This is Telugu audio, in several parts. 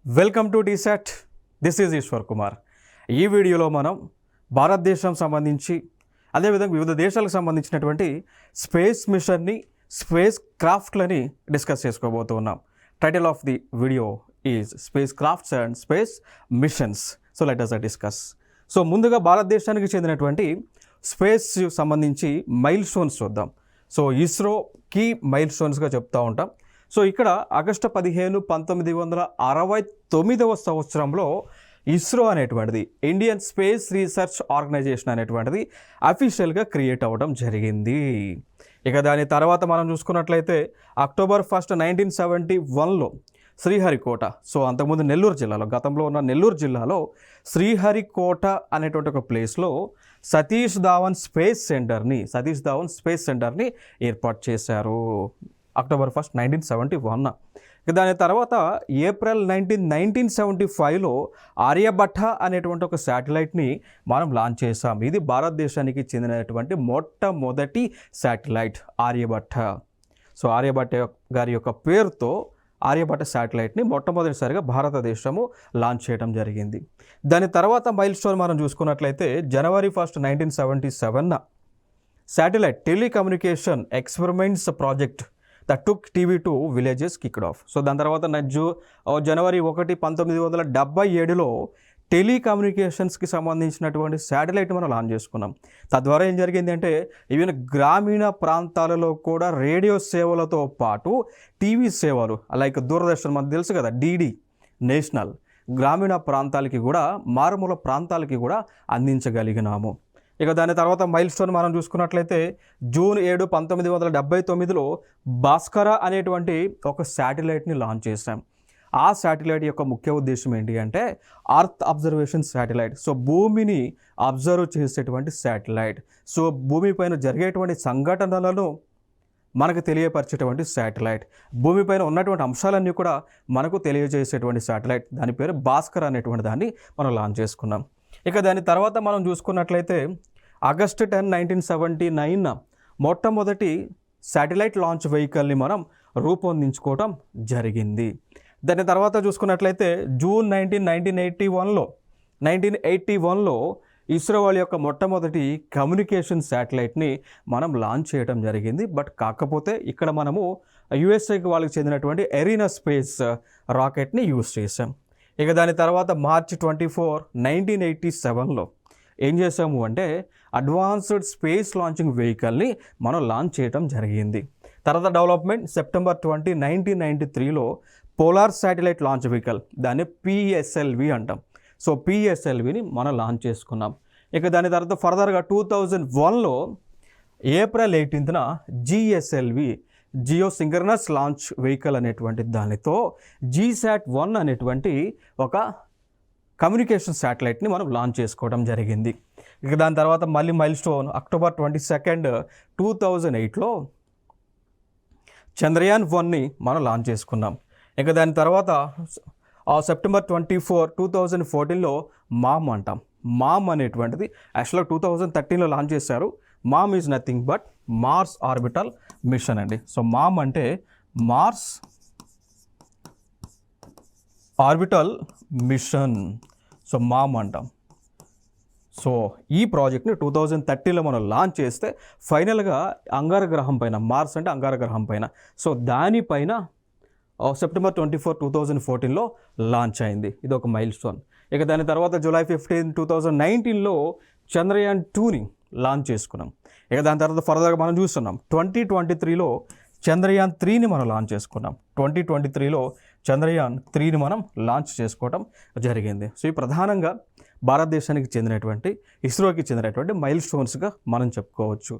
Welcome to T-SAT. This is Eshwar Kumar. ఈ వీడియోలో మనం భారతదేశం సంబంధించి అదేవిధంగా వివిధ దేశాలకు సంబంధించినటువంటి స్పేస్ మిషన్ని, స్పేస్ క్రాఫ్ట్లని డిస్కస్ చేసుకోబోతున్నాం. Title of the video is space crafts and space missions. So let us discuss. So ముందుగా భారతదేశానికి చెందినటువంటి స్పేస్ సంబంధించి మైల్ స్టోన్స్ చూద్దాం. సో ఇస్రో కీ మైల్ స్టోన్స్గా చెప్తూ ఉంటాం. సో ఇక్కడ ఆగస్టు 15, 1969 సంవత్సరంలో ఇస్రో అనేటువంటిది, ఇండియన్ స్పేస్ రీసెర్చ్ ఆర్గనైజేషన్ అనేటువంటిది అఫీషియల్గా క్రియేట్ అవ్వడం జరిగింది. ఇక దాని తర్వాత మనం చూసుకున్నట్లయితే అక్టోబర్ 1, 1971లో శ్రీహరికోట, సో అంతకుముందు నెల్లూరు జిల్లాలో, గతంలో ఉన్న నెల్లూరు జిల్లాలో శ్రీహరికోట అనేటువంటి ఒక ప్లేస్లో సతీష్ ధావన్ స్పేస్ సెంటర్ని ఏర్పాటు చేశారు అక్టోబర్ 1, 1971. దాని తర్వాత ఏప్రిల్ 1975లో ఆర్యభట్ట అనేటువంటి ఒక శాటిలైట్ని మనం లాంచ్ చేసాం. ఇది భారతదేశానికి చెందినటువంటి మొట్టమొదటి శాటిలైట్ ఆర్యభట్ట. సో ఆర్యభట్ట గారి యొక్క పేరుతో ఆర్యభట్ట శాటిలైట్ని మొట్టమొదటిసారిగా భారతదేశము లాంచ్ చేయడం జరిగింది. దాని తర్వాత మైల్ స్టోన్ మనం చూసుకున్నట్లయితే జనవరి 1, 1977 satellite telecommunication experiments project that took TV to villages kicked of. So దాని తర్వాత జనవరి 1, 1977లో టెలికమ్యూనికేషన్స్కి సంబంధించినటువంటి శాటిలైట్ మనం లాంచ్ చేసుకున్నాం. తద్వారా ఏం జరిగింది అంటే ఈవెన్ గ్రామీణ ప్రాంతాలలో కూడా రేడియో సేవలతో పాటు టీవీ సేవలు లైక్ దూరదర్శన్, మనకు తెలుసు కదా, డిడి నేషనల్, గ్రామీణ ప్రాంతాలకి కూడా, మారుమూల ప్రాంతాలకి కూడా అందించగలిగినాము. ఇక దాని తర్వాత మైల్ స్టోన్ మనం చూసుకున్నట్లయితే జూన్ 7, 1979లో భాస్కర అనేటువంటి ఒక శాటిలైట్ని లాంచ్ చేశాం. ఆ శాటిలైట్ యొక్క ముఖ్య ఉద్దేశం ఏంటి అంటే అర్త్ అబ్జర్వేషన్ శాటిలైట్. సో భూమిని అబ్జర్వ్ చేసేటువంటి శాటిలైట్. సో భూమిపైన జరిగేటువంటి సంఘటనలను మనకు తెలియపరిచేటువంటి శాటిలైట్, భూమిపైన ఉన్నటువంటి అంశాలన్నీ కూడా మనకు తెలియజేసేటువంటి శాటిలైట్. దాని పేరు భాస్కర్ అనేటువంటి దాన్ని మనం లాంచ్ చేసుకున్నాం. ఇక దాని తర్వాత మనం చూసుకున్నట్లయితే ఆగస్టు 10, 1979 మొట్టమొదటి శాటిలైట్ లాంచ్ వెహికల్ని మనం రూపొందించుకోవటం జరిగింది. దాని తర్వాత చూసుకున్నట్లయితే జూన్ 1981లో ఇస్రో వాళ్ళ యొక్క మొట్టమొదటి కమ్యూనికేషన్ శాటిలైట్ని మనం లాంచ్ చేయడం జరిగింది. బట్ కాకపోతే ఇక్కడ మనము యుఎస్ఏకి వాళ్ళకి చెందినటువంటి ఎరీనా స్పేస్ రాకెట్ని యూజ్ చేసాం. ఇక దాని తర్వాత మార్చి 24, 1987లో ఏం చేసాము అంటే అడ్వాన్స్డ్ స్పేస్ లాంచింగ్ వెహికల్ని మనం లాంచ్ చేయడం జరిగింది. తర్వాత డెవలప్మెంట్ సెప్టెంబర్ 20, 1993లో పోలార్ శాటిలైట్ లాంచ్ వెహికల్, దాన్ని పిఎస్ఎల్వి అంటాం. సో పిఎస్ఎల్విని మనం లాంచ్ చేసుకున్నాం. ఇక దాని తర్వాత ఫర్దర్గా 2001లో ఏప్రిల్ 18న GSLV, geo synchronous launch vehicle అనేటువంటి దానితో GSAT-1 అనేటువంటి ఒక కమ్యూనికేషన్ శాటిలైట్ని మనం లాంచ్ చేసుకోవడం జరిగింది. ఇక దాని తర్వాత మళ్ళీ మైల్ స్టోన్ అక్టోబర్ 22, 2008లో చంద్రయాన్-1ని మనం లాంచ్ చేసుకున్నాం. ఇక దాని తర్వాత సెప్టెంబర్ 24, 2014లో మామ్ అంటాం. మామ్ అనేటువంటిది యాక్చువల్గా 2013లో లాంచ్ చేశారు. MOM is nothing but Mars orbital mission అండి. సో మామ్ అంటే Mars orbital mission. So MOM అంటాం. సో ఈ ప్రాజెక్ట్ని 2013లో మనం లాంచ్ చేస్తే ఫైనల్గా అంగారగ్రహం పైన, మార్స్ అంటే అంగారగ్రహం పైన, సో దానిపైన సెప్టెంబర్ 24, 2014లో లాంచ్ అయింది. ఇది ఒక మైల్ స్టోన్. ఇక దాని తర్వాత జూలై 15, 2019లో చంద్రయాన్-2ని లాంచ్ చేసుకున్నాం. ఇక దాని తర్వాత ఫర్దర్గా మనం చూస్తున్నాం 2023లో చంద్రయాన్-3ని మనం లాంచ్ చేసుకున్నాం. 2023లో చంద్రయాన్-3ని మనం లాంచ్ చేసుకోవడం జరిగింది. సో ఈ ప్రధానంగా భారతదేశానికి చెందినటువంటి, ఇస్రోకి చెందినటువంటి మైల్ స్టోన్స్గా మనం చెప్పుకోవచ్చు.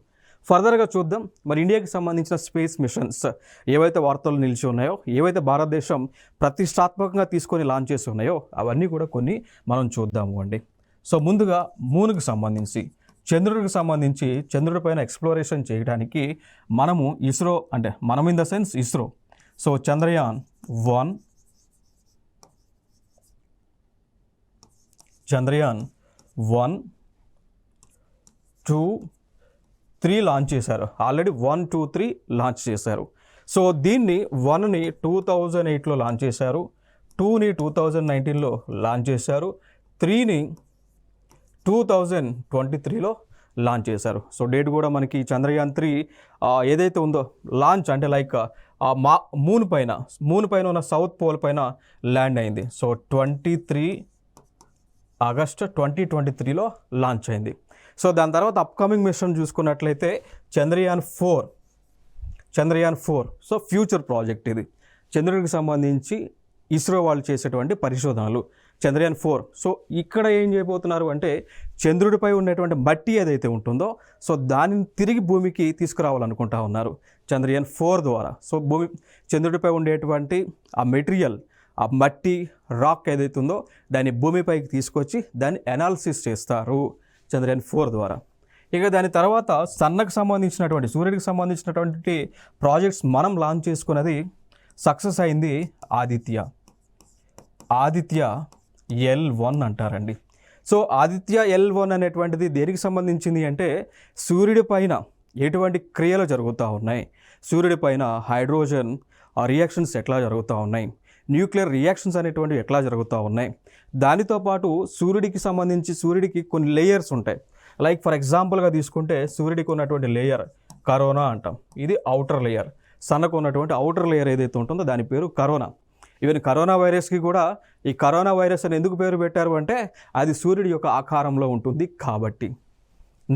ఫర్దర్గా చూద్దాం మరి ఇండియాకి సంబంధించిన స్పేస్ మిషన్స్ ఏవైతే వార్తలు నిలిచి ఉన్నాయో, ఏవైతే భారతదేశం ప్రతిష్టాత్మకంగా తీసుకొని లాంచ్ చేసి ఉన్నాయో అవన్నీ కూడా కొన్ని మనం చూద్దాము అండి. సో ముందుగా మూన్కి సంబంధించి, చంద్రుడికి సంబంధించి, చంద్రుడి పైన ఎక్స్ప్లోరేషన్ చేయడానికి మనము ఇస్రో, అంటే మనం in the sense ISRO, so Chandrayaan, Chandrayaan, 2, 3 launch చేశారు. ఆల్రెడీ 1, 2, 3 లాంచ్ చేశారు. సో దీన్ని 1ని 2008లో లాంచ్ చేశారు, 2ని 2019లో లాంచ్ చేశారు, 3ని 2023లో లాంచ్ చేశారు. సో డేట్ కూడా మనకి చంద్రయాన్ 3 ఏదైతే ఉందో లాంచ్ అంటే లైక్ మూన్ పైన ఉన్న సౌత్ పోల్ పైన ల్యాండ్ అయింది. సో 23 ఆగస్ట్ 2023లో లాంచ్ అయింది. సో దాని తర్వాత అప్కమింగ్ మిషన్ చూసుకున్నట్లయితే చంద్రయాన్ 4. సో ఫ్యూచర్ ప్రాజెక్ట్ ఇది, చంద్రుడికి సంబంధించి ఇస్రో వాళ్ళు చేసేటువంటి పరిశోధనలు. చంద్రయాన్ 4. సో ఇక్కడ ఏం చేయబోతున్నారు అంటే చంద్రుడిపై ఉన్నటువంటి మట్టి ఏదైతే ఉంటుందో సో దానిని తిరిగి భూమికి తీసుకురావాలనుకుంటా ఉన్నారు చంద్రయాన్ 4 ద్వారా. సో చంద్రుడిపై ఉండేటువంటి ఆ మెటీరియల్, ఆ మట్టి రాక్ ఏదైతే ఉందో దాన్ని భూమిపైకి తీసుకొచ్చి దాన్ని అనాలిసిస్ చేస్తారు చంద్రయాన్ 4 ద్వారా. ఇక దాని తర్వాత సన్నకు సంబంధించినటువంటి, సూర్యుడికి సంబంధించినటువంటి ప్రాజెక్ట్స్ మనం లాంచ్ చేసుకున్నది సక్సెస్ అయింది ఆదిత్య L1 అంటారండి. సో ఆదిత్య L1 అనేటువంటిది దేనికి సంబంధించింది అంటే సూర్యుడి పైన ఎటువంటి క్రియలు జరుగుతూ ఉన్నాయి, సూర్యుడి పైన హైడ్రోజన్ రియాక్షన్స్ ఎట్లా జరుగుతూ ఉన్నాయి, న్యూక్లియర్ రియాక్షన్స్ అనేటువంటివి ఎట్లా జరుగుతూ ఉన్నాయి, దానితో పాటు సూర్యుడికి కొన్ని లేయర్స్ ఉంటాయి. లైక్ ఫర్ ఎగ్జాంపుల్గా తీసుకుంటే సూర్యుడికి ఉన్నటువంటి లేయర్ కరోనా అంటాం, ఇది అవుటర్ లేయర్. సన్నకు ఉన్నటువంటి అవుటర్ లేయర్ ఏదైతే ఉంటుందో దాని పేరు కరోనా. ఈవెన్ కరోనా వైరస్కి కూడా ఈ కరోనా వైరస్ అని ఎందుకు పేరు పెట్టారు అంటే అది సూర్యుడి యొక్క ఆకారంలో ఉంటుంది కాబట్టి.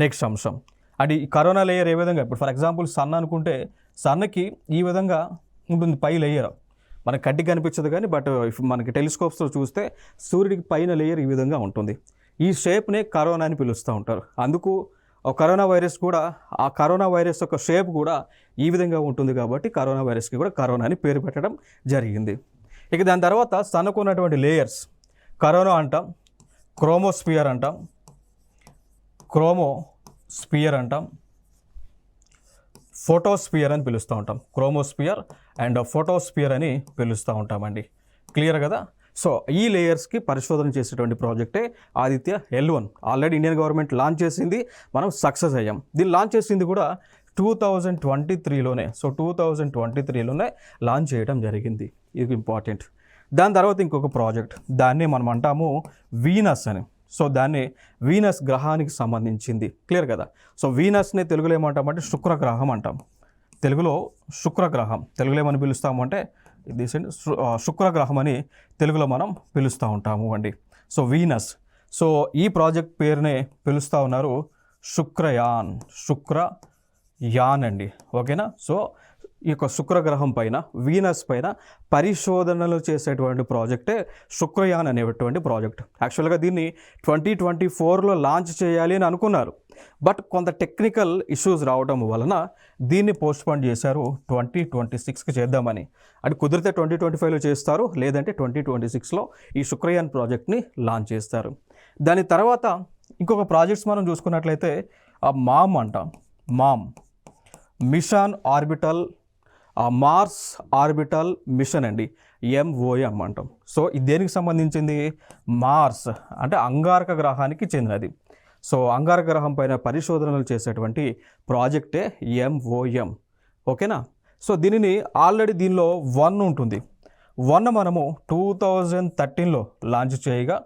నెక్స్ట్ అంశం అంటే ఈ కరోనా లేయర్ ఏ విధంగా, ఇప్పుడు ఫర్ ఎగ్జాంపుల్ సన్ అనుకుంటే సన్నకి ఈ విధంగా ఉంటుంది పై లేయర్, మనకి కంటికి కనిపించదు కానీ బట్ మనకి టెలిస్కోప్స్తో చూస్తే సూర్యుడికి పైన లేయర్ ఈ విధంగా ఉంటుంది. ఈ షేప్నే కరోనా అని పిలుస్తూ ఉంటారు. అందుకు కరోనా వైరస్ కూడా, ఆ కరోనా వైరస్ యొక్క షేప్ కూడా ఈ విధంగా ఉంటుంది కాబట్టి కరోనా వైరస్కి కూడా కరోనా అని పేరు పెట్టడం జరిగింది. ఇక దాని తర్వాత సన్నకు ఉన్నటువంటి లేయర్స్ కరోనా అంటాం, క్రోమోస్పియర్ అంటాం, ఫోటోస్పియర్ అని పిలుస్తూ ఉంటాం. క్రోమోస్పియర్ అండ్ ఫోటోస్పియర్ అని పిలుస్తూ ఉంటామండి. క్లియర్ కదా? సో ఈ లేయర్స్కి పరిశోధన చేసేటువంటి ప్రాజెక్టే Aditya L1. Already Indian government launch చేసింది, మనం సక్సెస్ అయ్యాం. దీన్ని లాంచ్ చేసింది కూడా 2023లోనే. సో 2023లోనే లాంచ్ చేయడం జరిగింది, ఇది ఇంపార్టెంట్. దాని తర్వాత ఇంకొక ప్రాజెక్ట్, దాన్ని మనం అంటాము వీనస్ అని. సో దాన్ని వీనస్ గ్రహానికి సంబంధించింది. క్లియర్ కదా? సో వీనస్ని తెలుగులో ఏమంటామంటే శుక్రగ్రహం అంటాం. తెలుగులో ఏమని పిలుస్తాము అంటే శుక్రగ్రహం అని తెలుగులో మనం పిలుస్తూ ఉంటాము అండి. సో వీనస్, సో ఈ ప్రాజెక్ట్ పేరునే పిలుస్తూ ఉన్నారు శుక్రయాన్ అండి. ఓకేనా? సో ఈ యొక్క శుక్రగ్రహం పైన, వీనస్ పైన పరిశోధనలు చేసేటువంటి ప్రాజెక్టే శుక్రయాన్ అనేటువంటి ప్రాజెక్ట్. యాక్చువల్గా దీన్ని 2024లో లాంచ్ చేయాలి అని అనుకున్నారు, బట్ కొంత టెక్నికల్ ఇష్యూస్ రావడం వలన దీన్ని పోస్ట్పోన్ చేశారు 2026కి చేద్దామని. అది కుదిరితే 2025లో చేస్తారు, లేదంటే 2026లో ఈ శుక్రయాన్ ప్రాజెక్ట్ని లాంచ్ చేస్తారు. దాని తర్వాత ఇంకొక ప్రాజెక్ట్స్ మనం చూసుకున్నట్లయితే మామ్ అంటాం. Mission orbital Mars orbital mission అండి, MOM అంటాం. సో ఇది దేనికి సంబంధించింది? మార్స్ అంటే అంగారక గ్రహానికి చెందినది. సో అంగారక గ్రహం పైన పరిశోధనలు చేసేటువంటి ప్రాజెక్టే MOM. ఓకేనా? సో దీనిని ఆల్రెడీ దీనిలో 1 ఉంటుంది. 1 మనము 2013లో లాంచ్ చేయగా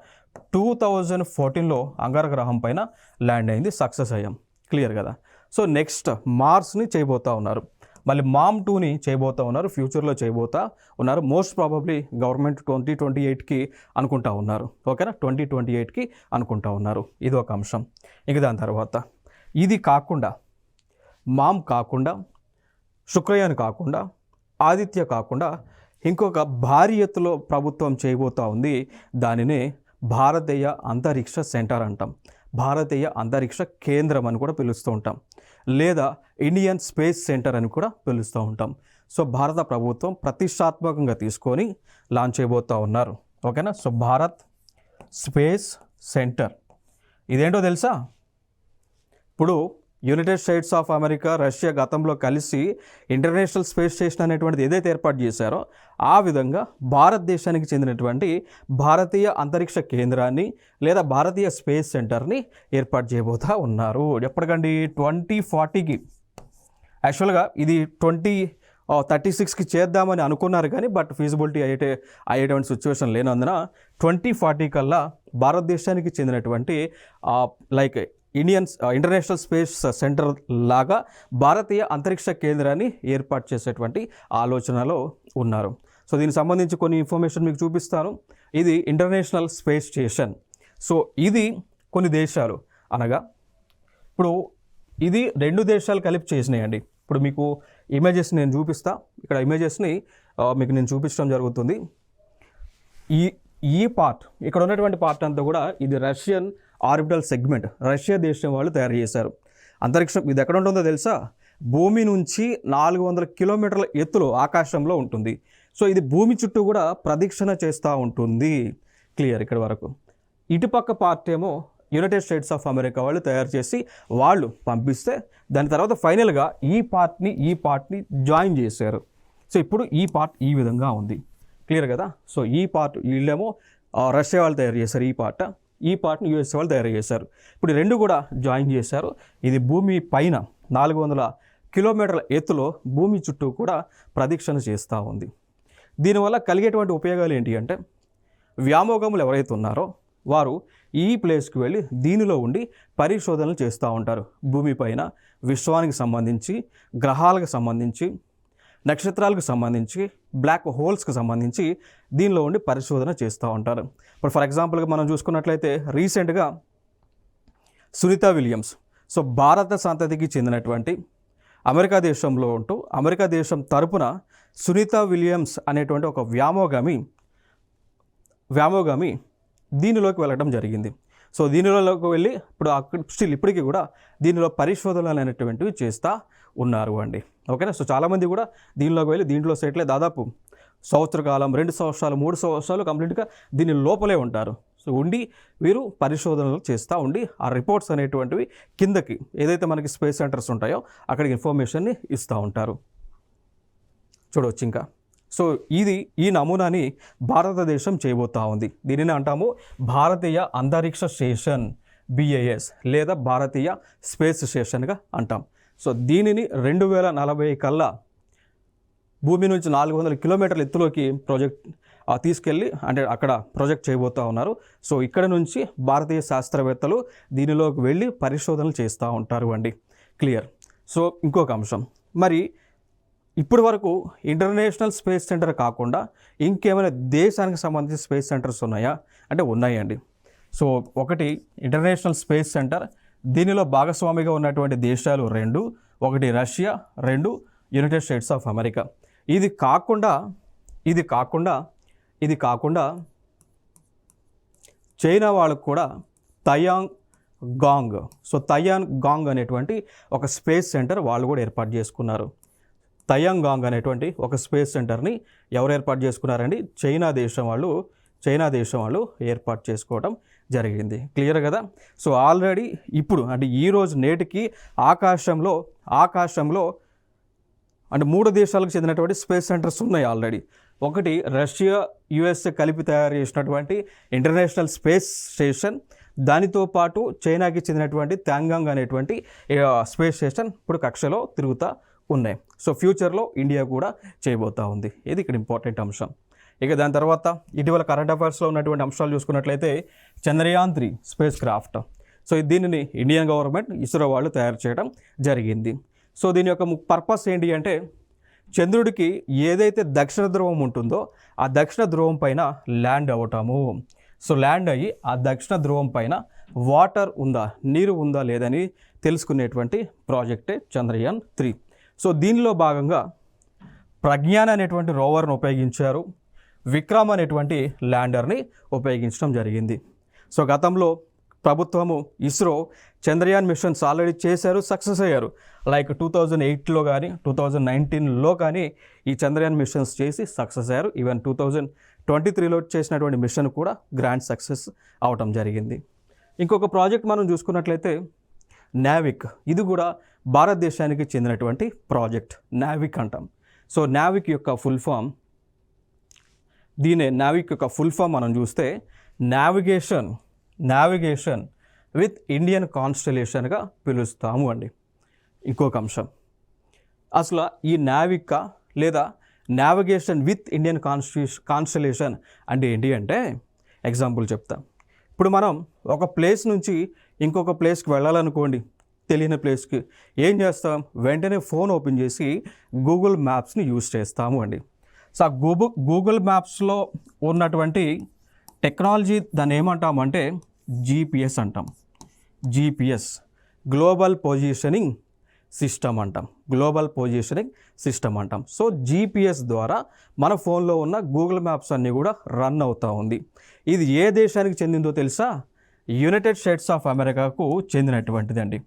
2014లో అంగారక గ్రహం పైన ల్యాండ్ అయింది, సక్సెస్ అయ్యాం. క్లియర్ కదా? సో నెక్స్ట్ మార్స్ని చేయబోతూ ఉన్నారు, మళ్ళీ మామ్ 2ని చేయబోతూ ఉన్నారు, ఫ్యూచర్లో చేయబోతూ ఉన్నారు. మోస్ట్ ప్రాబబ్లీ గవర్నమెంట్ 2028కి అనుకుంటా ఉన్నారు. ఓకేనా? 2028కి అనుకుంటా ఉన్నారు. ఇది ఒక అంశం. ఇక దాని తర్వాత ఇది కాకుండా, మామ్ కాకుండా, శుక్రయాన్ కాకుండా, ఆదిత్య కాకుండా ఇంకొక భారీ ఎత్తులో ప్రభుత్వం చేయబోతూ ఉంది. దానినే భారతీయ అంతరిక్ష సెంటర్ అంటాం, భారతీయ అంతరిక్ష కేంద్రం అని కూడా పిలుస్తూ ఉంటాం, లేదా ఇండియన్ స్పేస్ సెంటర్ అని కూడా పిలుస్తూ ఉంటాం. సో భారత ప్రభుత్వం ప్రతిష్టాత్మకంగా తీసుకొని లాంచ్ చేయబోతూ ఉన్నారు. ఓకేనా? సో భారత్ స్పేస్ సెంటర్ ఇదేంటో తెలుసా? ఇప్పుడు United states of America, Russia గతంలో కలిసి ఇంటర్నేషనల్ స్పేస్ స్టేషన్ అనేటువంటిది ఏదైతే ఏర్పాటు చేశారో ఆ విధంగా భారతదేశానికి చెందినటువంటి భారతీయ అంతరిక్ష కేంద్రాన్ని లేదా భారతీయ స్పేస్ సెంటర్ని ఏర్పాటు చేయబోతూ ఉన్నారు. ఎప్పటికండి? 2040కి. యాక్చువల్గా ఇది 36కి చేద్దామని అనుకున్నారు కానీ బట్ ఫీజిబిలిటీ అయ్యేటువంటి సిచ్యువేషన్ లేనందున 2040 కల్లా భారతదేశానికి చెందినటువంటి లైక్ ఇంటర్నేషనల్ స్పేస్ సెంటర్ లాగా భారతీయ అంతరిక్ష కేంద్రాన్ని ఏర్పాటు చేసేటువంటి ఆలోచనలో ఉన్నారు. సో దీనికి సంబంధించి కొన్ని ఇన్ఫర్మేషన్ మీకు చూపిస్తాను. ఇది ఇంటర్నేషనల్ స్పేస్ స్టేషన్. సో ఇది కొన్ని దేశాలు అనగా ఇప్పుడు ఇది 2 దేశాలు కలిపి చేసినాయండి. ఇప్పుడు మీకు ఇమేజెస్ నేను చూపిస్తా. ఇక్కడ ఇమేజెస్ని మీకు నేను చూపించడం జరుగుతుంది. ఈ పార్ట్ ఇక్కడ ఉన్నటువంటి పార్ట్ అంతా కూడా ఇది రష్యన్ ఆర్బిటల్ సెగ్మెంట్, రష్యా దేశం వాళ్ళు తయారు చేశారు. అంతరిక్షం ఇది ఎక్కడ ఉంటుందో తెలుసా? భూమి నుంచి 400 కిలోమీటర్ల ఎత్తులో ఆకాశంలో ఉంటుంది. సో ఇది భూమి చుట్టూ కూడా ప్రదక్షిణ చేస్తూ ఉంటుంది. క్లియర్ ఇక్కడ వరకు. ఇటుపక్క పార్ట్ ఏమో యునైటెడ్ స్టేట్స్ ఆఫ్ అమెరికా వాళ్ళు తయారు చేసి వాళ్ళు పంపిస్తే దాని తర్వాత ఫైనల్గా ఈ పార్ట్ని జాయిన్ చేశారు. సో ఇప్పుడు ఈ పార్ట్ ఈ విధంగా ఉంది. క్లియర్ కదా? సో ఈ పార్ట్ వీళ్ళేమో రష్యా వాళ్ళు తయారు చేశారు, ఈ పార్ట్ని యూఎస్ వాళ్ళు తయారు చేశారు. ఇప్పుడు 2 కూడా జాయిన్ చేశారు. ఇది భూమి పైన 400 కిలోమీటర్ల ఎత్తులో భూమి చుట్టూ కూడా ప్రదక్షిణ చేస్తూ ఉంది. దీనివల్ల కలిగేటువంటి ఉపయోగాలు ఏంటి అంటే వ్యామోగములు ఎవరైతే ఉన్నారో వారు ఈ ప్లేస్కి వెళ్ళి దీనిలో ఉండి పరిశోధనలు చేస్తూ ఉంటారు. భూమిపైన విశ్వానికి సంబంధించి, గ్రహాలకు సంబంధించి, నక్షత్రాలకు సంబంధించి, బ్లాక్ హోల్స్కి సంబంధించి దీనిలో ఉండి పరిశోధన చేస్తూ ఉంటారు. ఇప్పుడు ఫర్ ఎగ్జాంపుల్గా మనం చూసుకున్నట్లయితే రీసెంట్గా సునీత విలియమ్స్, సో భారత సంతతికి చెందినటువంటి అమెరికా దేశంలో ఉంటూ అమెరికా దేశం తరపున సునీత విలియమ్స్ అనేటువంటి ఒక వ్యామోగామి దీనిలోకి వెళ్ళడం జరిగింది. సో దీనిలోకి వెళ్ళి ఇప్పుడు స్టిల్ ఇప్పటికీ కూడా దీనిలో పరిశోధనలు అనేటువంటివి చేస్తూ ఉన్నారు అండి. ఓకేనా? సో చాలామంది కూడా దీనిలోకి వెళ్ళి దీంట్లో సెటిల్ దాదాపు సంవత్సర కాలం, 2 సంవత్సరాలు, 3 సంవత్సరాలు కంప్లీట్గా దీని లోపలే ఉంటారు. సో ఉండి వీరు పరిశోధనలు చేస్తూ ఉండి ఆ రిపోర్ట్స్ అనేటువంటివి కిందకి ఏదైతే మనకి స్పేస్ సెంటర్స్ ఉంటాయో అక్కడికి ఇన్ఫర్మేషన్ని ఇస్తూ ఉంటారు. చూడవచ్చు ఇంకా. సో ఈ నమూనాని భారతదేశం చేయబోతూ ఉంది. దీనిని అంటాము భారతీయ అంతరిక్ష స్టేషన్, BIS లేదా భారతీయ స్పేస్ స్టేషన్గా అంటాం. సో దీనిని 2040 కల్లా భూమి నుంచి 400 కిలోమీటర్ల ఎత్తులోకి తీసుకెళ్ళి అంటే అక్కడ ప్రాజెక్ట్ చేయబోతూ ఉన్నారు. సో ఇక్కడ నుంచి భారతీయ శాస్త్రవేత్తలు దీనిలోకి వెళ్ళి పరిశోధనలు చేస్తూ ఉంటారు అండి. క్లియర్. సో ఇంకొక అంశం, మరి ఇప్పటి వరకు ఇంటర్నేషనల్ స్పేస్ సెంటర్ కాకుండా ఇంకేమైనా దేశానికి సంబంధించిన స్పేస్ సెంటర్స్ ఉన్నాయా అంటే ఉన్నాయండి. సో ఒకటి ఇంటర్నేషనల్ స్పేస్ సెంటర్, దీనిలో భాగస్వామిగా ఉన్నటువంటి దేశాలు 2, ఒకటి Russia, 2 United states of America. ఇది కాకుండా చైనా వాళ్ళకు కూడా తయాంగ్ గాంగ్ అనేటువంటి ఒక స్పేస్ సెంటర్ వాళ్ళు కూడా ఏర్పాటు చేసుకున్నారు. తయాంగ్ గాంగ్ అనేటువంటి ఒక స్పేస్ సెంటర్ని ఎవరు ఏర్పాటు చేసుకున్నారండి? చైనా దేశం వాళ్ళు ఏర్పాటు చేసుకోవడం జరిగింది. క్లియర్ కదా? సో ఆల్రెడీ ఇప్పుడు అంటే ఈరోజు నేటికి ఆకాశంలో అంటే 3 దేశాలకు చెందినటువంటి స్పేస్ సెంటర్స్ ఉన్నాయి ఆల్రెడీ. ఒకటి రష్యా, US కలిపి తయారు చేసినటువంటి ఇంటర్నేషనల్ స్పేస్ స్టేషన్, దానితో పాటు చైనాకి చెందినటువంటి త్యాంగాంగ్ అనేటువంటి స్పేస్ స్టేషన్ ఇప్పుడు కక్షలో తిరుగుతూ ఉన్నాయి. సో ఫ్యూచర్లో ఇండియా కూడా చేయబోతూ ఉంది. ఇది ఇక్కడ ఇంపార్టెంట్ అంశం. ఇక దాని తర్వాత ఇటీవల కరెంట్ అఫైర్స్లో ఉన్నటువంటి అంశాలు చూసుకున్నట్లయితే చంద్రయాన్ 3 స్పేస్ క్రాఫ్ట్. సో దీనిని ఇండియన్ గవర్నమెంట్, ఇస్రో వాళ్ళు తయారు చేయడం జరిగింది. సో దీని యొక్క పర్పస్ ఏంటి అంటే చంద్రుడికి ఏదైతే దక్షిణ ధ్రువం ఉంటుందో ఆ దక్షిణ ధ్రువం పైన ల్యాండ్ అవ్వటము. సో ల్యాండ్ అయ్యి ఆ దక్షిణ ధ్రువం పైన వాటర్ ఉందా, నీరు ఉందా లేదని తెలుసుకునేటువంటి ప్రాజెక్టే చంద్రయాన్ 3. సో దీనిలో భాగంగా ప్రజ్ఞాన్ అనేటువంటి రోవర్ను ఉపయోగించారు, విక్రమ్ అనేటువంటి ల్యాండర్ని ఉపయోగించడం జరిగింది. సో గతంలో ప్రభుత్వము ఇస్రో చంద్రయాన్ మిషన్స్ ఆల్రెడీ చేశారు, సక్సెస్ అయ్యారు. లైక్ 2008లో కానీ 2019లో కానీ ఈ చంద్రయాన్ మిషన్స్ చేసి సక్సెస్ అయ్యారు. ఈవెన్ 2023లో చేసినటువంటి మిషన్ కూడా గ్రాండ్ సక్సెస్ అవటం జరిగింది. ఇంకొక ప్రాజెక్ట్ మనం చూసుకున్నట్లయితే నావిక్. ఇది కూడా భారతదేశానికి చెందినటువంటి ప్రాజెక్ట్, నావిక్ అంటాం. సో నావిక్ యొక్క ఫుల్ ఫామ్ మనం చూస్తే నావిగేషన్ విత్ ఇండియన్ కాన్స్టలేషన్గా పిలుస్తాము అండి. ఇంకొక అంశం, అసలు ఈ నావిక లేదా నావిగేషన్ విత్ ఇండియన్ కాన్స్టలేషన్ అంటే ఏంటి అంటే ఎగ్జాంపుల్ చెప్తా. ఇప్పుడు మనం ఒక ప్లేస్ నుంచి ఇంకొక ప్లేస్కి వెళ్ళాలనుకోండి, తెలియని ప్లేస్కి ఏం చేస్తాం, వెంటనే ఫోన్ ఓపెన్ చేసి గూగుల్ మ్యాప్స్ని యూజ్ చేస్తాము అండి. సో ఆ గూగుల్ మ్యాప్స్లో ఉన్నటువంటి టెక్నాలజీ దాన్ని ఏమంటామంటే జీపీఎస్ అంటాం. జీపీఎస్ గ్లోబల్ పొజిషనింగ్ సిస్టమ్ అంటాం. గ్లోబల్ పొజిషనింగ్ సిస్టమ్ అంటాం. సో జీపీఎస్ ద్వారా మన ఫోన్లో ఉన్న గూగుల్ మ్యాప్స్ అన్నీ కూడా రన్ అవుతూ ఉంది. ఇది ఏ దేశానికి చెందిందో తెలుసా? యునైటెడ్ స్టేట్స్ ఆఫ్ అమెరికాకు చెందినటువంటిది అండి.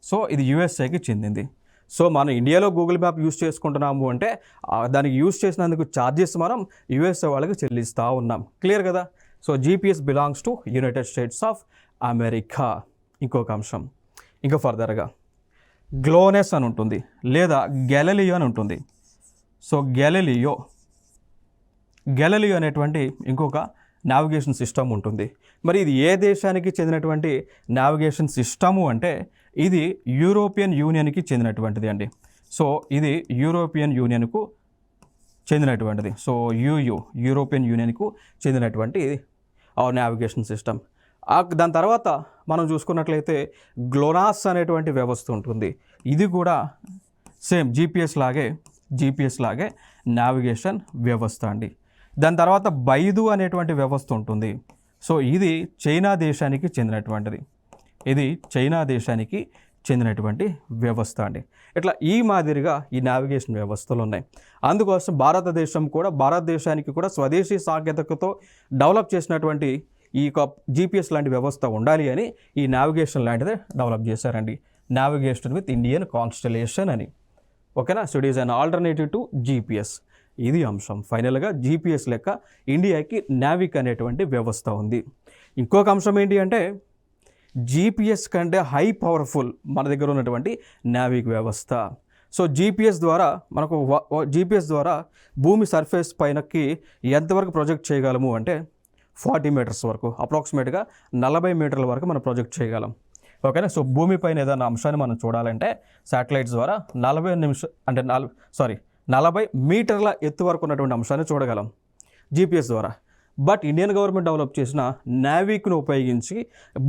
సో ఇది యుఎస్ఏకి చెందింది. సో మనం ఇండియాలో గూగుల్ మ్యాప్ యూస్ చేసుకుంటున్నాము అంటే దానికి యూస్ చేసినందుకు ఛార్జెస్ మనం యుఎస్ఏ వాళ్ళకి చెల్లిస్తూ ఉన్నాం. క్లియర్ కదా? So GPS belongs to United states of America. ఇంకొక అంశం ఇంకా ఫర్దర్గా గ్లోనెస్ అని ఉంటుంది, లేదా గ్యాలిలియో అని ఉంటుంది. సో గ్యాలిలియో అనేటువంటి ఇంకొక నావిగేషన్ సిస్టమ్ ఉంటుంది. మరి ఇది ఏ దేశానికి చెందినటువంటి నావిగేషన్ సిస్టము అంటే ఇది యూరోపియన్ యూనియన్కి చెందినటువంటిది అండి. సో ఇది యూరోపియన్ యూనియన్కు చెందినటువంటిది. సో యూరోపియన్ యూనియన్కు చెందినటువంటి నావిగేషన్ సిస్టమ్. దాని తర్వాత మనం చూసుకున్నట్లయితే గ్లోనాస్ అనేటువంటి వ్యవస్థ ఉంటుంది. ఇది కూడా సేమ్ జీపీఎస్ లాగే నావిగేషన్ వ్యవస్థ అండి. దాని తర్వాత బైదు అనేటువంటి వ్యవస్థ ఉంటుంది. సో ఇది చైనా దేశానికి చెందినటువంటి వ్యవస్థ అండి. ఇట్లా ఈ మాదిరిగా ఈ నావిగేషన్ వ్యవస్థలు ఉన్నాయి. అందుకోసం భారతదేశానికి కూడా స్వదేశీ సాంకేతికతతో డెవలప్ చేసినటువంటి ఈ జీపీఎస్ లాంటి వ్యవస్థ ఉండాలి అని ఈ నావిగేషన్ లాంటిదే డెవలప్ చేశారండి. నావిగేషన్ విత్ ఇండియన్ కాన్స్టలేషన్ అని. ఓకేనా? So it is an alternative to GPS. ఇది అంశం. ఫైనల్గా జీపీఎస్ లెక్క ఇండియాకి నావిక్ అనేటువంటి వ్యవస్థ ఉంది. ఇంకొక అంశం ఏంటి అంటే జీపీఎస్ కంటే హై పవర్ఫుల్ మన దగ్గర ఉన్నటువంటి నావిక్ వ్యవస్థ. సో జీపీఎస్ ద్వారా భూమి సర్ఫేస్ పైనకి ఎంతవరకు ప్రొజెక్ట్ చేయగలము అంటే 40 మీటర్స్ వరకు, అప్రాక్సిమేట్గా 40 మీటర్ల వరకు మనం ప్రొజెక్ట్ చేయగలం. ఓకేనా? సో భూమిపైన ఏదైనా అంశాన్ని మనం చూడాలంటే శాటిలైట్స్ ద్వారా 40 మీటర్ల ఎత్తు వరకు ఉన్నటువంటి అంశాన్ని చూడగలం జీపీఎస్ ద్వారా. బట్ ఇండియన్ గవర్నమెంట్ డెవలప్ చేసిన నావిక్ను ఉపయోగించి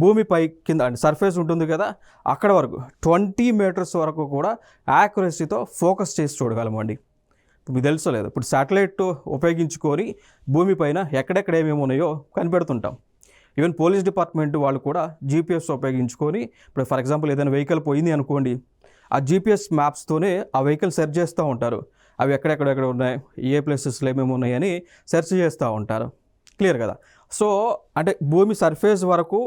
భూమిపై కింద సర్ఫేస్ ఉంటుంది కదా, అక్కడ వరకు 20 మీటర్స్ వరకు కూడా యాక్యురసీతో ఫోకస్ చేసి చూడగలము అండి. మీకు తెలుసో లేదు, ఇప్పుడు శాటిలైట్ ఉపయోగించుకొని భూమిపైన ఎక్కడెక్కడ ఏమేమి ఉన్నాయో కనిపెడుతుంటాం. ఈవెన్ పోలీస్ డిపార్ట్మెంట్ వాళ్ళు కూడా జీపీఎస్ ఉపయోగించుకొని, ఇప్పుడు ఫర్ ఎగ్జాంపుల్ ఏదైనా వెహికల్ పోయింది అనుకోండి, ఆ జీపీఎస్ మ్యాప్స్తోనే ఆ వెహికల్ సెర్చ్ చేస్తూ ఉంటారు. అవి ఎక్కడెక్కడ ఉన్నాయి, ఏ ప్లేసెస్లో ఏమేమి ఉన్నాయని సెర్చ్ చేస్తూ ఉంటారు. క్లియర్ కదా? సో అంటే భూమి సర్ఫేస్ వరకు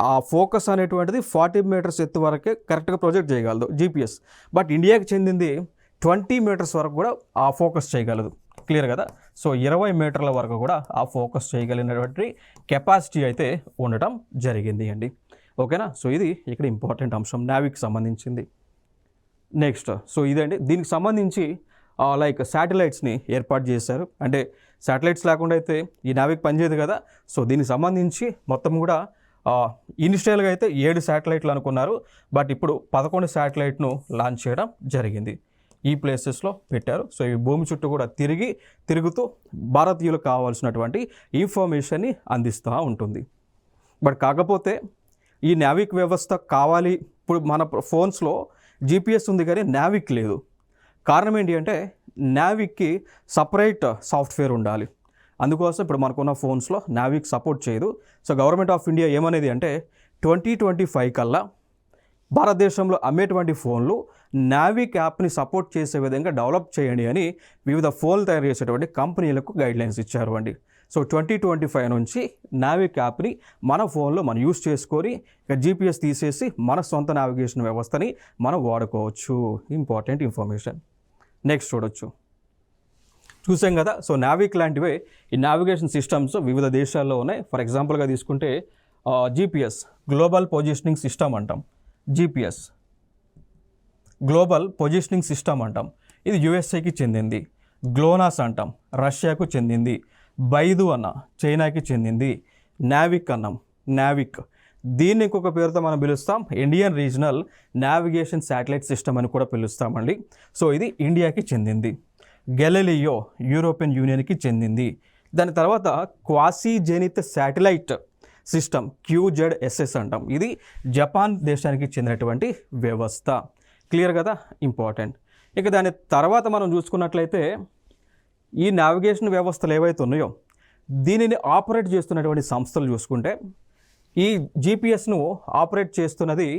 ఆ ఫోకస్ అనేటువంటిది 40 మీటర్స్ ఎత్తు వరకే కరెక్ట్గా ప్రొజెక్ట్ చేయగలదు జీపీఎస్. బట్ ఇండియాకి చెందింది 20 మీటర్స్ వరకు కూడా ఆ ఫోకస్ చేయగలదు. క్లియర్ కదా? సో 20 మీటర్ల వరకు కూడా ఆ ఫోకస్ చేయగలిగినటువంటి కెపాసిటీ అయితే ఉండటం జరిగింది అండి. ఓకేనా? సో ఇది ఇక్కడ ఇంపార్టెంట్ అంశం నావిక్ సంబంధించింది. నెక్స్ట్ సో ఇదండి, దీనికి సంబంధించి లైక్ శాటిలైట్స్ని ఏర్పాటు చేశారు. అంటే శాటిలైట్స్ లేకుండా అయితే ఈ నావిక్ పనిచేయదు కదా. సో దీనికి సంబంధించి మొత్తం కూడా ఇనిషియల్గా అయితే 7 శాటిలైట్లు అనుకున్నారు. బట్ ఇప్పుడు 11 శాటిలైట్ను లాంచ్ చేయడం జరిగింది. ఈ ప్లేసెస్లో పెట్టారు. సో ఈ భూమి చుట్టూ కూడా తిరుగుతూ భారతీయులకు కావాల్సినటువంటి ఇన్ఫర్మేషన్ని అందిస్తూ ఉంటుంది. బట్ కాకపోతే ఈ నావిక్ వ్యవస్థ కావాలి, ఇప్పుడు మన ఫోన్స్లో జీపీఎస్ ఉంది కానీ నావిక్ లేదు. కారణం ఏంటి అంటే నావిక్కి సపరేట్ సాఫ్ట్వేర్ ఉండాలి. అందుకోసం ఇప్పుడు మనకున్న ఫోన్స్లో నావిక్ సపోర్ట్ చేయదు. సో గవర్నమెంట్ ఆఫ్ ఇండియా ఏమనేది అంటే 2025 కల్లా భారతదేశంలో అమ్మేటువంటి ఫోన్లు నావిక్ యాప్ని సపోర్ట్ చేసే విధంగా డెవలప్ చేయండి అని వివిధ ఫోన్లు తయారు చేసేటువంటి కంపెనీలకు గైడ్లైన్స్ ఇచ్చారు అండి. సో 2025 నుంచి నావిక్ యాప్ని మన ఫోన్లో మనం యూస్ చేసుకొని ఇక జీపీఎస్ తీసేసి మన సొంత నావిగేషన్ వ్యవస్థని మనం వాడుకోవచ్చు. Important information. నెక్స్ట్ చూసాం కదా. సో నావిక్ లాంటివే ఈ నావిగేషన్ సిస్టమ్స్ వివిధ దేశాల్లో ఉన్నాయి. ఫర్ ఎగ్జాంపుల్గా తీసుకుంటే జీపీఎస్ గ్లోబల్ పొజిషనింగ్ సిస్టమ్ అంటాం. జీపీఎస్ గ్లోబల్ పొజిషనింగ్ సిస్టమ్ అంటాం. ఇది యుఎస్ఏకి చెందింది. గ్లోనాస్ అంటాం, రష్యాకు చెందింది. బైదు అన్న చైనాకి చెందింది. నావిక్ అన్నాం, నావిక్ దీన్ని ఇంకొక పేరుతో మనం పిలుస్తాం Indian regional navigation satellite system అని కూడా పిలుస్తామండి. సో ఇది ఇండియాకి చెందింది. గెలీలియో యూరోపియన్ యూనియన్కి చెందింది. దాని తర్వాత క్వాసీజెనిత్ శాటిలైట్ సిస్టమ్ QZSS అంటాం. ఇది జపాన్ దేశానికి చెందినటువంటి వ్యవస్థ. క్లియర్ కదా, ఇంపార్టెంట్. ఇక దాని తర్వాత మనం చూసుకున్నట్లయితే ఈ నావిగేషన్ వ్యవస్థలు ఏవైతే ఉన్నాయో దీనిని ఆపరేట్ చేస్తున్నటువంటి సంస్థలు చూసుకుంటే ఈ GPS-ను ఆపరేట్ చేస్తున్నది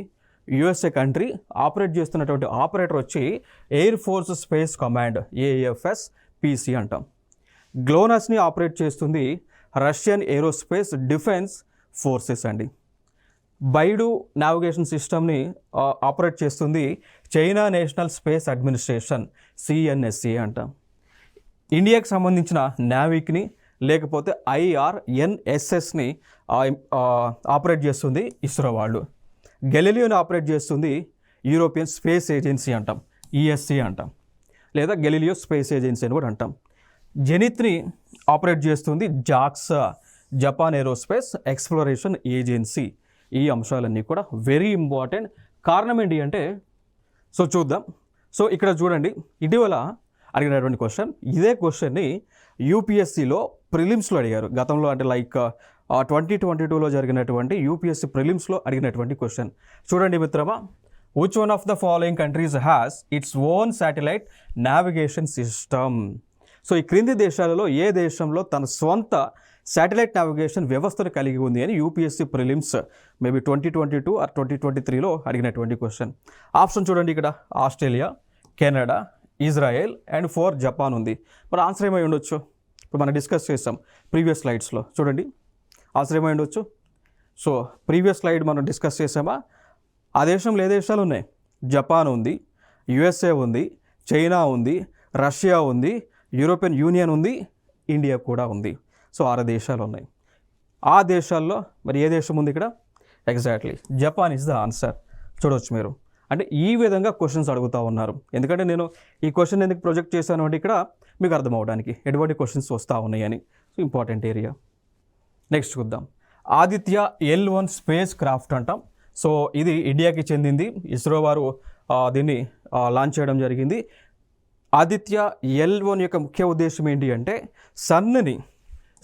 USA కంట్రీ. ఆపరేట్ చేస్తున్నటువంటి ఆపరేటర్ వచ్చి air force space command AFSPC అంటాం. గ్లోనస్ని ఆపరేట్ చేస్తుంది రష్యన్ ఏరోస్పేస్ డిఫెన్స్ ఫోర్సెస్ అండి. బైడు నావిగేషన్ సిస్టమ్ని ఆపరేట్ చేస్తుంది China national space administration CNSA అంటాం. ఇండియాకి సంబంధించిన నావిక్ని లేకపోతే IRNSSని ఆపరేట్ చేస్తుంది ఇస్రో వాళ్ళు. గెలీలియోని ఆపరేట్ చేస్తుంది యూరోపియన్ స్పేస్ ఏజెన్సీ అంటాం, ESC అంటాం, లేదా గెలీలియో స్పేస్ ఏజెన్సీ అని కూడా అంటాం. జెనిత్ని ఆపరేట్ చేస్తుంది JAXA, Japan aerospace exploration agency. ఈ అంశాలన్నీ కూడా వెరీ ఇంపార్టెంట్. కారణం ఏంటి అంటే చూద్దాం. ఇక్కడ చూడండి, ఇటీవల అడిగినటువంటి క్వశ్చన్, ఇదే క్వశ్చన్ని UPSCలో ప్రిలిమ్స్లో అడిగారు గతంలో. అంటే లైక్ 2022లో జరిగినటువంటి UPSC ప్రిలిమ్స్లో అడిగినటువంటి క్వశ్చన్. చూడండి మిత్రమా, which one of the following countries has its own satellite navigation system? ఈ క్రింది దేశాలలో ఏ దేశంలో తన స్వంత శాటిలైట్ నావిగేషన్ వ్యవస్థను కలిగి ఉంది అని UPSC ప్రిలిమ్స్ మేబీ 2022 ఆర్ 2023లో అడిగినటువంటి క్వశ్చన్. ఆప్షన్ చూడండి, ఇక్కడ Australia, Canada, Israel and 4 Japan ఉంది. మరి ఆన్సర్ ఏమై ఉండొచ్చు? ఇప్పుడు మనం డిస్కస్ చేసాం ప్రీవియస్ స్లైడ్స్లో. చూడండి ఆన్సర్ ఏమై ఉండొచ్చు. ప్రీవియస్ స్లైడ్ మనం డిస్కస్ చేసామా, ఆ దేశంలో ఏ దేశాలు ఉన్నాయి? జపాన్ ఉంది, USA ఉంది, చైనా ఉంది, రష్యా ఉంది, యూరోపియన్ యూనియన్ ఉంది, ఇండియా కూడా ఉంది. 6 దేశాలు ఉన్నాయి. ఆ దేశాల్లో మరి ఏ దేశం ఉంది ఇక్కడ? Exactly Japan is the answer. చూడవచ్చు మీరు. అంటే ఈ విధంగా క్వశ్చన్స్ అడుగుతూ ఉన్నారు. ఎందుకంటే నేను ఈ క్వశ్చన్ ఎందుకు ప్రొజెక్ట్ చేశాను అంటే ఇక్కడ మీకు అర్థం అవడానికి ఎటువంటి క్వశ్చన్స్ వస్తూ ఉన్నాయని. Important area. నెక్స్ట్ చూద్దాం. ఆదిత్య L1 స్పేస్ క్రాఫ్ట్ అంటాం. ఇది ఇండియాకి చెందింది. ఇస్రో వారు దీన్ని లాంచ్ చేయడం జరిగింది. ఆదిత్య L1 యొక్క ముఖ్య ఉద్దేశం ఏంటి అంటే సన్ని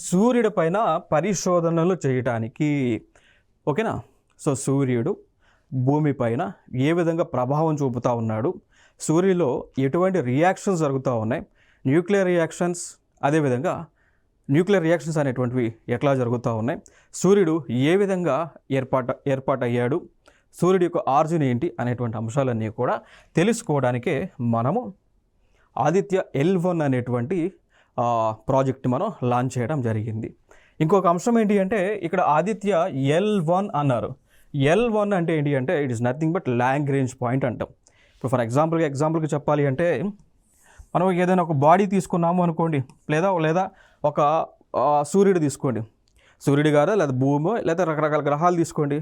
సూర్యుడి పైన పరిశోధనలు చేయటానికి. ఓకేనా? సూర్యుడు భూమి పైన ఏ విధంగా ప్రభావం చూపుతూ ఉన్నాడు, సూర్యులో ఎటువంటి రియాక్షన్స్ జరుగుతూ ఉన్నాయి, న్యూక్లియర్ రియాక్షన్స్, అదేవిధంగా న్యూక్లియర్ రియాక్షన్స్ అనేటువంటివి ఎట్లా జరుగుతూ ఉన్నాయి, సూర్యుడు ఏ విధంగా ఏర్పాటయ్యాడు, సూర్యుడి యొక్క ఆరిజిన్ ఏంటి అనేటువంటి అంశాలన్నీ కూడా తెలుసుకోవడానికే మనము ఆదిత్య L1 అనేటువంటి ప్రాజెక్ట్ మనం లాంచ్ చేయడం జరిగింది. ఇంకొక అంశం ఏంటి అంటే ఇక్కడ ఆదిత్య L1 అన్నారు. L1 అంటే ఏంటి అంటే it is nothing but Lagrange point అంటాం. ఇప్పుడు ఫర్ ఎగ్జాంపుల్కి చెప్పాలి అంటే మనం ఏదైనా ఒక బాడీ తీసుకున్నాము అనుకోండి, లేదా ఒక సూర్యుడు తీసుకోండి, సూర్యుడు గారు లేదా భూమి లేదా రకరకాల గ్రహాలు తీసుకోండి.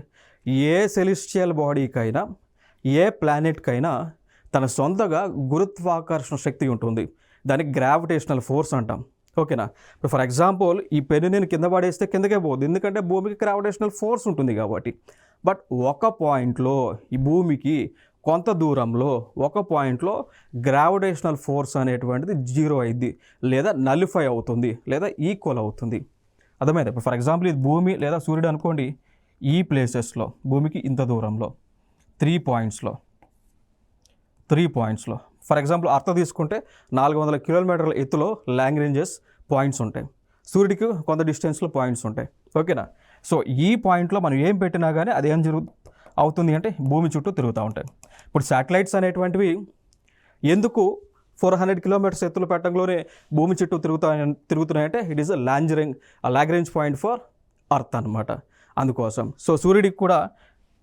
ఏ సెలిస్టియల్ బాడీకైనా ఏ ప్లానెట్కైనా తన సొంతగా గురుత్వాకర్షణ శక్తి ఉంటుంది. దానికి గ్రావిటేషనల్ ఫోర్స్ అంటాం. ఓకేనా? ఇప్పుడు ఫర్ ఎగ్జాంపుల్ ఈ పెన్ను నేను కింద పడేస్తే కిందకే పోదు, ఎందుకంటే భూమికి గ్రావిటేషనల్ ఫోర్స్ ఉంటుంది కాబట్టి. బట్ ఒక పాయింట్లో ఈ భూమికి కొంత దూరంలో ఒక పాయింట్లో గ్రావిటేషనల్ ఫోర్స్ అనేటువంటిది 0 అయింది, లేదా నలిఫై అవుతుంది, లేదా ఈక్వల్ అవుతుంది. అర్థమైంది? ఇప్పుడు ఫర్ ఎగ్జాంపుల్ ఇది భూమి లేదా సూర్యుడు అనుకోండి. ఈ ప్లేసెస్లో భూమికి ఇంత దూరంలో 3 పాయింట్స్లో ఫర్ ఎగ్జాంపుల్ అర్త్ తీసుకుంటే 400 కిలోమీటర్ల ఎత్తులో లాంగ్రేంజెస్ పాయింట్స్ ఉంటాయి. సూర్యుడికి కొంత డిస్టెన్స్లో పాయింట్స్ ఉంటాయి. ఓకేనా? ఈ పాయింట్లో మనం ఏం పెట్టినా కానీ అది ఏం అవుతుంది అంటే భూమి చుట్టూ తిరుగుతూ ఉంటాయి. ఇప్పుడు శాటిలైట్స్ అనేటువంటివి ఎందుకు 400 కిలోమీటర్స్ ఎత్తులు పెట్టడంలోనే భూమి చుట్టూ తిరుగుతున్నాయంటే it is Lagrange point for earth అనమాట. అందుకోసం సూర్యుడికి కూడా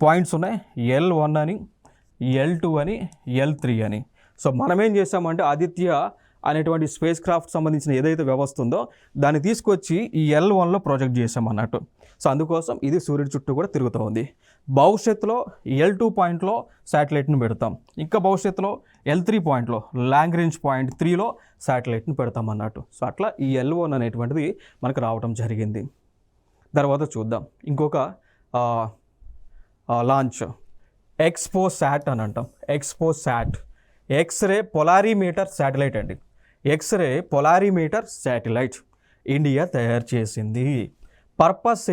పాయింట్స్ ఉన్నాయి, L1 అని, L2 అని, L3 అని. మనం ఏం చేసామంటే ఆదిత్య అనేటువంటి స్పేస్ క్రాఫ్ట్ సంబంధించిన ఏదైతే వ్యవస్థ ఉందో దాన్ని తీసుకొచ్చి ఈ L1లో ప్రాజెక్ట్ చేసామన్నట్టు. అందుకోసం ఇది సూర్యుడి చుట్టూ కూడా తిరుగుతూ ఉంది. భవిష్యత్తులో L2 పాయింట్లో శాటిలైట్ని పెడతాం, ఇంకా భవిష్యత్తులో L3 పాయింట్లో లాంగ్రేంజ్ పాయింట్ 3లో శాటిలైట్ని పెడతాం అన్నట్టు. అట్లా ఈ L1 అనేటువంటిది మనకు రావడం జరిగింది. తర్వాత చూద్దాం ఇంకొక లాంచ్, ఎక్స్పోసాట్ అని అంటాం. ఎక్స్పోసాట్ ఎక్స్రే పొలారీమీటర్ శాటిలైట్ అండి. ఎక్స్రే పొలారిమీటర్ శాటిలైట్ ఇండియా తయారు చేసింది. పర్పస్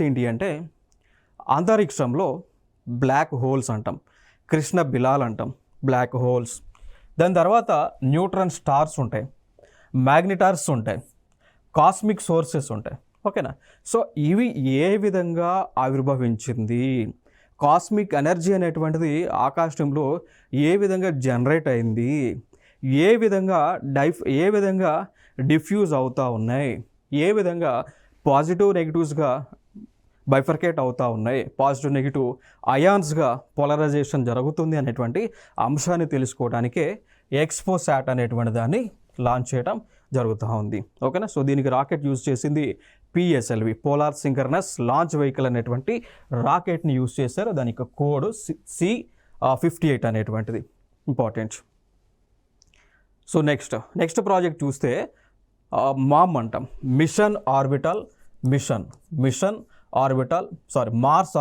ఏంటి అంటే అంతరిక్షంలో బ్లాక్ హోల్స్ అంటాం, కృష్ణ బిలాల్ అంటాం, బ్లాక్ హోల్స్. దాని తర్వాత న్యూట్రన్ స్టార్స్ ఉంటాయి, మ్యాగ్నెటార్స్ ఉంటాయి, కాస్మిక్ సోర్సెస్ ఉంటాయి. ఓకేనా? సో ఇవి ఏ విధంగా ఆవిర్భవించింది, కాస్మిక్ ఎనర్జీ అనేటువంటిది ఆకాశంలో ఏ విధంగా జనరేట్ అయింది, ఏ విధంగా డిఫ్యూజ్ అవుతూ ఉన్నాయి, ఏ విధంగా పాజిటివ్ నెగిటివ్స్గా బైఫర్కేట్ అవుతూ ఉన్నాయి, పాజిటివ్ నెగిటివ్ అయాన్స్గా పోలరైజేషన్ జరుగుతుంది అనేటువంటి అంశాన్ని తెలుసుకోవడానికే ఎక్స్పోసాట్ అనేటువంటి దాన్ని లాంచ్ చేయడం జరుగుతూ ఉంది. ఓకేనా? సో దీనికి రాకెట్ యూజ్ చేసింది PSLV, polar synchronous launch vehicle అనేటువంటి రాకెట్ని యూజ్ చేశారు. దాని యొక్క కోడ్ C58 అనేటువంటిది ఇంపార్టెంట్. సో నెక్స్ట్ ప్రాజెక్ట్ చూస్తే మామ్ అంటాం, మార్స్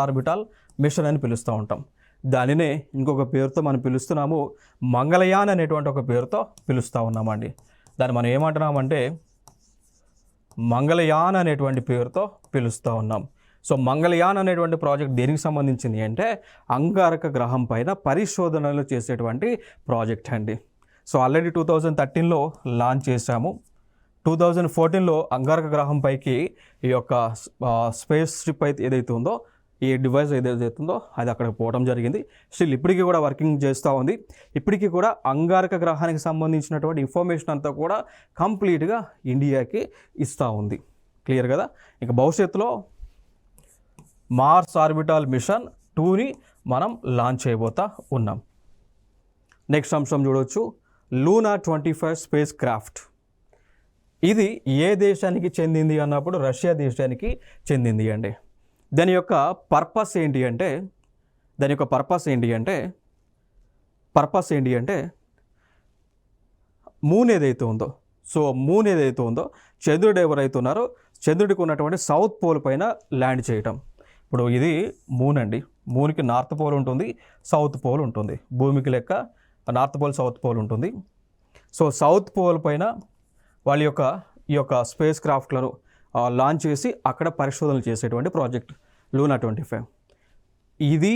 ఆర్బిటల్ మిషన్ అని పిలుస్తూ ఉంటాం. దానినే ఇంకొక పేరుతో మనం పిలుస్తున్నాము, మంగళయాన్ అనేటువంటి ఒక పేరుతో పిలుస్తూ ఉన్నామండి. దాన్ని మనం ఏమంటున్నామంటే మంగళయాన్ అనేటువంటి పేరుతో పిలుస్తూ ఉన్నాం. సో మంగళయాన్ అనేటువంటి ప్రాజెక్ట్ దేనికి సంబంధించింది అంటే అంగారక గ్రహం పైన పరిశోధనలు చేసేటువంటి ప్రాజెక్ట్ అండి. సో ఆల్రెడీ 2013లో లాంచ్ చేశాము. 2014లో అంగారక గ్రహం పైకి ఈ యొక్క స్పేస్ షిప్ అయితే ఏదైతే ఉందో, ఈ డివైస్ ఏదైతే ఉందో అది అక్కడికి పోవడం జరిగింది. స్టిల్ ఇప్పటికీ కూడా వర్కింగ్ చేస్తూ ఉంది. ఇప్పటికీ కూడా అంగారక గ్రహానికి సంబంధించినటువంటి ఇన్ఫర్మేషన్ అంతా కూడా కంప్లీట్గా ఇండియాకి ఇస్తూ ఉంది. క్లియర్ కదా? ఇక భవిష్యత్తులో మార్స్ ఆర్బిటల్ మిషన్ 2ని మనం లాంచ్ చేయబోతా ఉన్నాం. నెక్స్ట్ అంశం చూడవచ్చు, లూనా 25 స్పేస్ క్రాఫ్ట్. ఇది ఏ దేశానికి చెందింది అన్నప్పుడు రష్యా దేశానికి చెందింది అండి. దాని యొక్క పర్పస్ ఏంటి అంటే మూన్ ఏదైతే ఉందో చంద్రుడు ఎవరైతే ఉన్నారో చంద్రుడికి ఉన్నటువంటి సౌత్ పోల్ పైన ల్యాండ్ చేయటం. ఇప్పుడు ఇది మూన్ అండి. మూన్కి నార్త్ పోల్ ఉంటుంది, సౌత్ పోల్ ఉంటుంది. భూమికి లెక్క నార్త్ పోల్, సౌత్ పోల్ ఉంటుంది. సో సౌత్ పోల్ పైన వాళ్ళ ఈ యొక్క స్పేస్ క్రాఫ్ట్లను లాంచ్ చేసి అక్కడ పరిశోధనలు చేసేటువంటి ప్రాజెక్ట్ లూనా 25. ఇది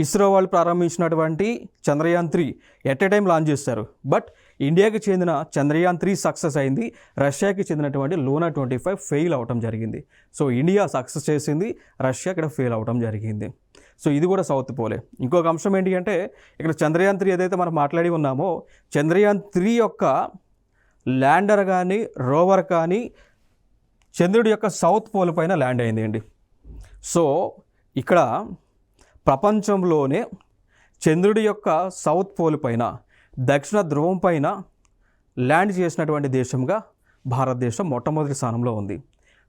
ఇస్రో వాళ్ళు ప్రారంభించినటువంటి Chandrayaan 3 at a time launch చేస్తారు. బట్ ఇండియాకి చెందిన చంద్రయాన్ 3 సక్సెస్ అయింది, రష్యాకి చెందినటువంటి లూనా 25 ఫెయిల్ అవటం జరిగింది. సో ఇండియా సక్సెస్ చేసింది, రష్యా ఇక్కడ ఫెయిల్ అవటం జరిగింది. సో ఇది కూడా సౌత్ పోలే. ఇంకొక అంశం ఏంటి అంటే ఇక్కడ చంద్రయాన్ 3 ఏదైతే మనం మాట్లాడి ఉన్నామో, చంద్రయాన్ 3 యొక్క ల్యాండర్ కానీ రోవర్ కానీ చంద్రుడి యొక్క సౌత్ పోల్ పైన ల్యాండ్ అయింది అండి. సో ఇక్కడ ప్రపంచంలోనే చంద్రుడి యొక్క సౌత్ పోల్ పైన, దక్షిణ ధ్రువం పైన ల్యాండ్ చేసినటువంటి దేశంగా భారతదేశం మొట్టమొదటి స్థానంలో ఉంది.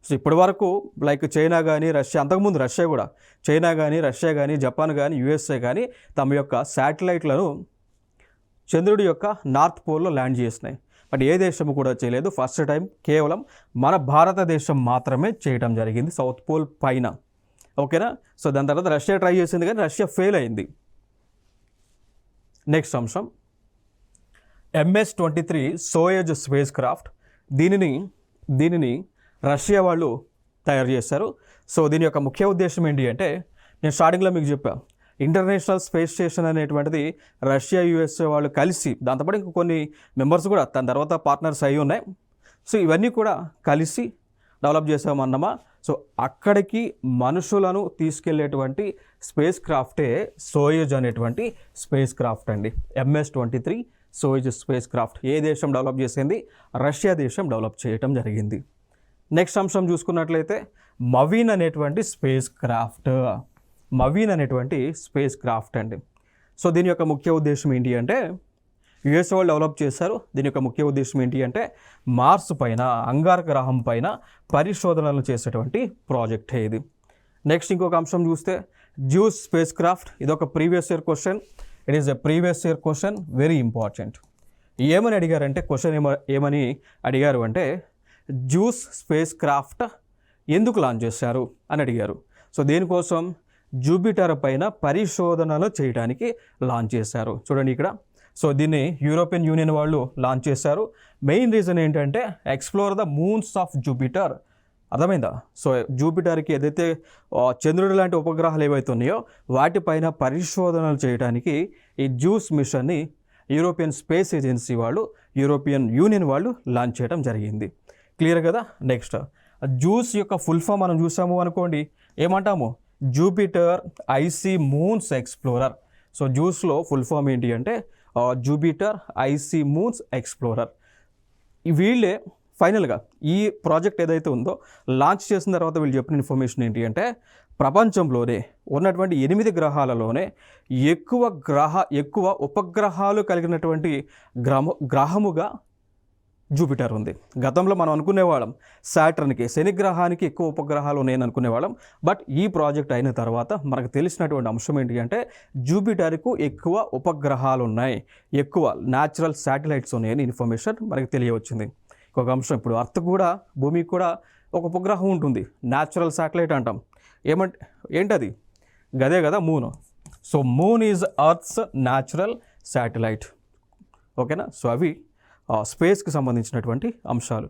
సో ఇప్పటి వరకు లైక్ చైనా కానీ రష్యా, అంతకుముందు చైనా కానీ జపాన్ కానీ యుఎస్ఏ కానీ తమ యొక్క శాటిలైట్లను చంద్రుడి యొక్క నార్త్ పోల్లో ల్యాండ్ చేసినాయి. బట్ ఏ దేశము కూడా చేయలేదు. ఫస్ట్ టైం కేవలం మన భారతదేశం మాత్రమే చేయడం జరిగింది సౌత్ పోల్ పైన. ఓకేనా? సో దాని తర్వాత రష్యా ట్రై చేసింది కానీ రష్యా ఫెయిల్ అయింది. నెక్స్ట్ అంశం MS-23 సోయజ్ స్పేస్ క్రాఫ్ట్. దీనిని రష్యా వాళ్ళు తయారు చేశారు. సో దీని యొక్క ముఖ్య ఉద్దేశం ఏంటి అంటే నేను స్టార్టింగ్లో మీకు చెప్పాను, ఇంటర్నేషనల్ స్పేస్ స్టేషన్ అనేటువంటిది రష్యా యుఎస్ఏ వాళ్ళు కలిసి, దాంతోపాటు ఇంకో కొన్ని మెంబర్స్ కూడా దాని తర్వాత పార్ట్నర్స్ అయి ఉన్నాయి. సో ఇవన్నీ కూడా కలిసి డెవలప్ చేసామన్నమా. సో అక్కడికి మనుషులను తీసుకెళ్లేటువంటి స్పేస్ క్రాఫ్టే సోయజ్ అనేటువంటి స్పేస్ క్రాఫ్ట్ అండి. MS-23 సోయజ్ స్పేస్ క్రాఫ్ట్ ఏ దేశం డెవలప్ చేసింది? రష్యా దేశం డెవలప్ చేయటం జరిగింది. నెక్స్ట్ అంశం చూసుకున్నట్లయితే మవీన్ అనేటువంటి స్పేస్ క్రాఫ్ట్ అండి. సో దీని యొక్క ముఖ్య ఉద్దేశం ఏంటి అంటే యుఎస్ వాళ్ళు డెవలప్ చేశారు. దీని యొక్క ముఖ్య ఉద్దేశం ఏంటి అంటే మార్స్ పైన, అంగారక గ్రహం పైన పరిశోధనలు చేసేటువంటి ప్రాజెక్ట్ ఇది. నెక్స్ట్ ఇంకొక అంశం చూస్తే జ్యూస్ స్పేస్ క్రాఫ్ట్. ఇదొక previous year question. It is a previous year question, very important. ఏమని అడిగారంటే క్వశ్చన్ ఏమని అడిగారు అంటే జ్యూస్ స్పేస్ క్రాఫ్ట్ ఎందుకు లాంచ్ చేశారు అని అడిగారు. సో దేనికోసం? జూపిటర్ పైన పరిశోధనలు చేయడానికి లాంచ్ చేశారు. చూడండి ఇక్కడ. సో దీన్ని యూరోపియన్ యూనియన్ వాళ్ళు లాంచ్ చేశారు. మెయిన్ రీజన్ ఏంటంటే explore the moons of Jupiter. అర్థమైందా? సో జూపిటర్కి ఏదైతే చంద్రుడి లాంటి ఉపగ్రహాలు ఏవైతే ఉన్నాయో వాటిపైన పరిశోధనలు చేయడానికి ఈ జూస్ మిషన్ని యూరోపియన్ స్పేస్ ఏజెన్సీ వాళ్ళు, యూరోపియన్ యూనియన్ వాళ్ళు లాంచ్ చేయడం జరిగింది. క్లియర్ కదా? నెక్స్ట్ జూస్ యొక్క ఫుల్ ఫామ్ మనం చూసాము అనుకోండి, ఏమంటాము? Jupiter icy moons explorer. So జూస్లో ఫుల్ ఫామ్ ఏంటి అంటే జూపిటర్ ఐసీ మూన్స్ ఎక్స్ప్లోరర్. వీళ్ళే ఫైనల్గా ఈ ప్రాజెక్ట్ ఏదైతే ఉందో లాంచ్ చేసిన తర్వాత వీళ్ళు చెప్పిన ఇన్ఫర్మేషన్ ఏంటి అంటే ప్రపంచంలోనే ఉన్నటువంటి 8 గ్రహాలలోనే ఎక్కువ ఉపగ్రహాలు కలిగినటువంటి గ్రహముగా జూపిటర్ ఉంది. గతంలో మనం అనుకునేవాళ్ళం సాటర్న్కి, శని గ్రహానికి ఎక్కువ ఉపగ్రహాలు ఉన్నాయని అనుకునేవాళ్ళం. బట్ ఈ ప్రాజెక్ట్ అయిన తర్వాత మనకు తెలిసినటువంటి అంశం ఏంటి అంటే జూపిటర్కు ఎక్కువ ఉపగ్రహాలు ఉన్నాయి, ఎక్కువ న్యాచురల్ శాటిలైట్స్ ఉన్నాయని ఇన్ఫర్మేషన్ మనకు తెలియవచ్చింది. ఒక అంశం, ఇప్పుడు అర్త్ కూడా, భూమికి కూడా ఒక ఉపగ్రహం ఉంటుంది, న్యాచురల్ శాటిలైట్ అంటాం. ఏంటది? గదే కదా moon. So moon is earth's natural satellite. ఓకేనా? సో అవి స్పేస్కి సంబంధించినటువంటి అంశాలు.